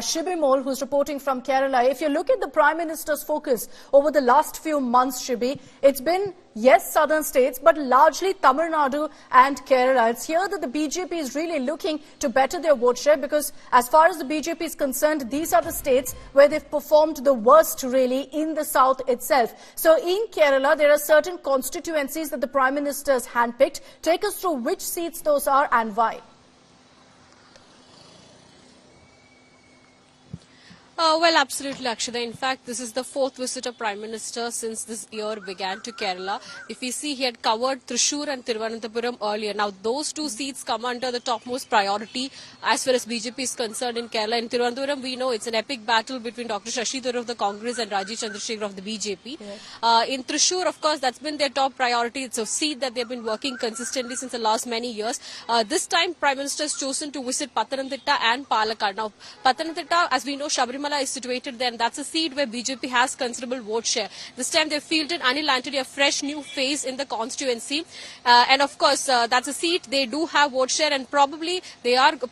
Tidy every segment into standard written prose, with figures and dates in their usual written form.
Shibi Mole, who's reporting from Kerala. If you look at the Prime Minister's focus over the last few months, Shibi, it's been, yes, southern states, but largely Tamil Nadu and Kerala. It's here that the BJP is really looking to better their vote share because as far as the BJP is concerned, these are the states where they've performed the worst really in the south itself. So in Kerala, there are certain constituencies that the Prime Minister has handpicked. Take us through which seats those are and why. Well, absolutely, Akshada. In fact, this is the fourth visit of Prime Minister since this year began to Kerala. If we see, he had covered Thrissur and Thiruvananthapuram earlier. Now, those two seats come under the topmost priority as far as BJP is concerned in Kerala. In Thiruvananthapuram, we know it's an epic battle between Dr. Shashi Tharoor of the Congress and Rajiv Chandrasekhar of the BJP. Yes. In Thrissur, of course, that's been their top priority. It's a seat that they've been working consistently since the last many years. This time, Prime Minister has chosen to visit Pathanamthitta and Palakkad. Now, Pathanamthitta, as we know, Sabarimala is situated there, and that's a seat where BJP has considerable vote share. This time they've fielded Anil Antony, a fresh new face in the constituency, and of course that's a seat they do have vote share, and probably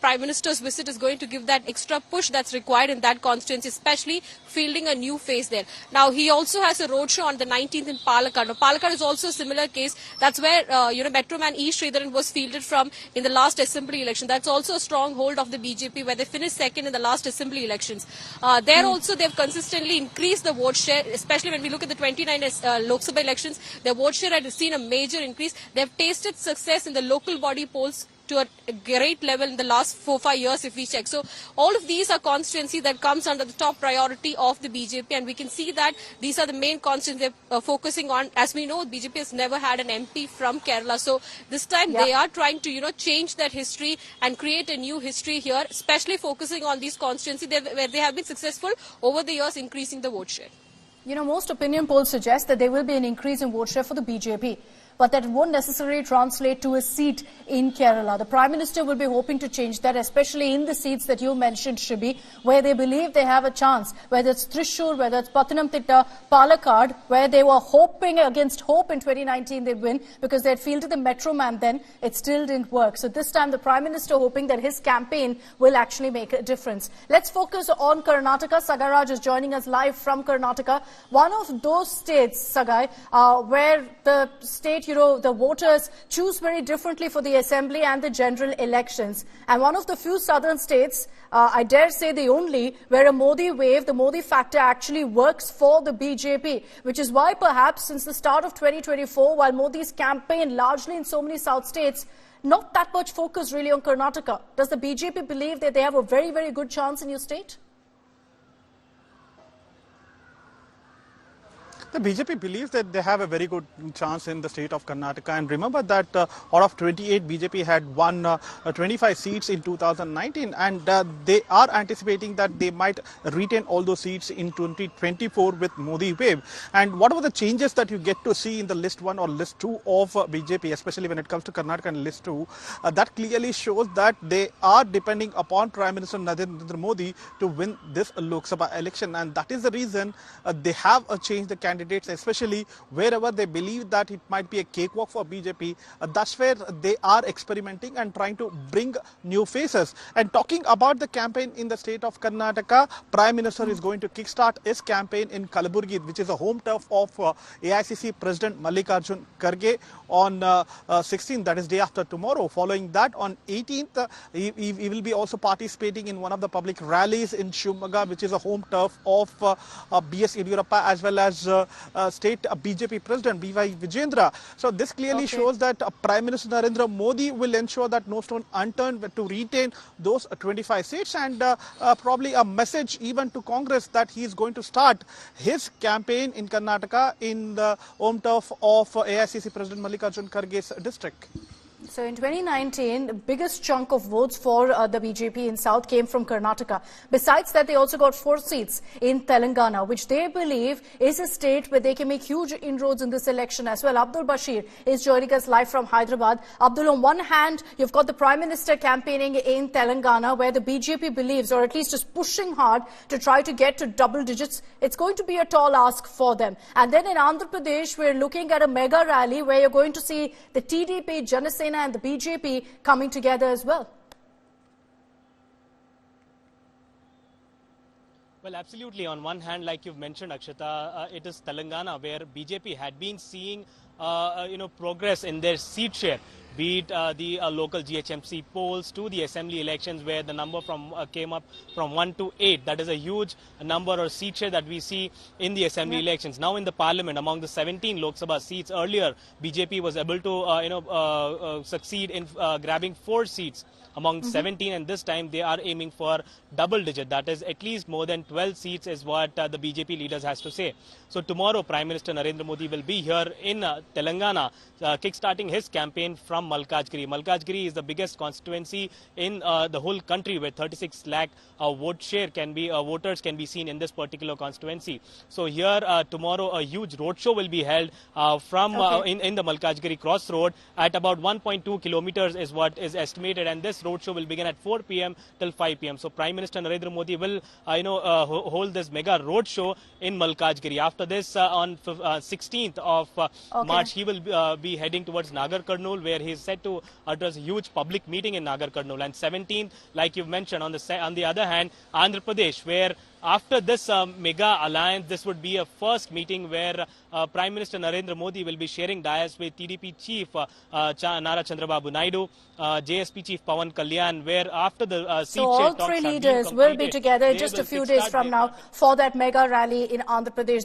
Prime Minister's visit is going to give that extra push that's required in that constituency, especially fielding a new face there. Now he also has a roadshow on the 19th in Palakkad. Now, Palakkad is also a similar case. That's where Metroman E. Sridharan was fielded from in the last assembly election. That's also a stronghold of the BJP, where they finished second in the last assembly elections. There also they've consistently increased the vote share, especially when we look at the 29 Lok Sabha elections. Their vote share had seen a major increase. They've tasted success in the local body polls to a great level in the last 4-5 years if we check. So all of these are constituencies that comes under the top priority of the BJP, and we can see that these are the main constituencies they're focusing on. As we know, BJP has never had an MP from Kerala, so this time they are trying to change that history and create a new history here, especially focusing on these constituencies where they have been successful over the years increasing the vote share. Most opinion polls suggest that there will be an increase in vote share for the BJP, but that won't necessarily translate to a seat in Kerala. The Prime Minister will be hoping to change that, especially in the seats that you mentioned, Shibi, where they believe they have a chance, whether it's Thrissur, whether it's Pathanamthitta, Palakkad, where they were hoping against hope in 2019 they'd win because they had fielded the Metroman then. It still didn't work. So this time the Prime Minister hoping that his campaign will actually make a difference. Let's focus on Karnataka. Sagai Raj is joining us live from Karnataka. One of those states, Sagai, where the state the voters choose very differently for the assembly and the general elections. And one of the few southern states, I dare say the only, where a Modi wave, the Modi factor actually works for the BJP, which is why perhaps since the start of 2024, while Modi's campaign largely in so many south states, not that much focus really on Karnataka. Does the BJP believe that they have a very, very good chance in your state? The BJP believes that they have a very good chance in the state of Karnataka, and remember that out of 28, BJP had won 25 seats in 2019, and they are anticipating that they might retain all those seats in 2024 with Modi wave. And whatever the changes that you get to see in the list 1 or list 2 of BJP, especially when it comes to Karnataka and list 2, that clearly shows that they are depending upon Prime Minister Narendra Modi to win this Lok Sabha election, and that is the reason they have changed the candidate, especially wherever they believe that it might be a cakewalk for BJP. That's where they are experimenting and trying to bring new faces. And talking about the campaign in the state of Karnataka, Prime Minister is going to kickstart his campaign in Kalaburgi, which is a home turf of AICC President Mallikarjun Kharge on 16th, that is day after tomorrow. Following that, on 18th, he will be also participating in one of the public rallies in Shivamogga, which is a home turf of B.S. Yediyurappa as well as state BJP President B.Y. Vijayendra. So this clearly shows that Prime Minister Narendra Modi will ensure that no stone unturned to retain those 25 seats, and probably a message even to Congress that he is going to start his campaign in Karnataka in the home turf of AICC President Mallikarjun Kharge's district. So in 2019, the biggest chunk of votes for the BJP in South came from Karnataka. Besides that, they also got 4 seats in Telangana, which they believe is a state where they can make huge inroads in this election as well. Abdul Bashir is joining us live from Hyderabad. Abdul, on one hand, you've got the Prime Minister campaigning in Telangana, where the BJP believes, or at least is pushing hard to try to get to double digits. It's going to be a tall ask for them. And then in Andhra Pradesh, we're looking at a mega rally where you're going to see the TDP, Janasena and the BJP coming together as well. Well, absolutely. On one hand, like you've mentioned, Akshata, it is Telangana where BJP had been seeing, progress in their seat share. Be it the local GHMC polls to the assembly elections where the number came up from 1 to 8. That is a huge number or seat share that we see in the assembly elections. Now in the parliament, among the 17 Lok Sabha seats earlier, BJP was able to succeed in grabbing 4 seats among 17, and this time they are aiming for double digit. That is at least more than 12 seats is what the BJP leaders has to say. So tomorrow Prime Minister Narendra Modi will be here in Telangana kickstarting his campaign from Malkajgiri. Malkajgiri is the biggest constituency in the whole country where 36 lakh voters can be seen in this particular constituency. So here tomorrow a huge roadshow will be held in the Malkajgiri crossroad at about 1.2 kilometers is what is estimated, and this roadshow will begin at 4 p.m. till 5 p.m. So Prime Minister Narendra Modi will hold this mega roadshow in Malkajgiri. After this, on 16th of March, he will be heading towards Nagar Karnool, where he is set to address a huge public meeting in Nagar Karnool. And 17th, like you've mentioned, on the other hand, Andhra Pradesh, where after this mega alliance, this would be a first meeting where Prime Minister Narendra Modi will be sharing dais with TDP chief Nara Chandrababu Naidu, JSP chief Pawan Kalyan, where after the seat so all three leaders will be together just a few days from now for that mega rally in Andhra Pradesh.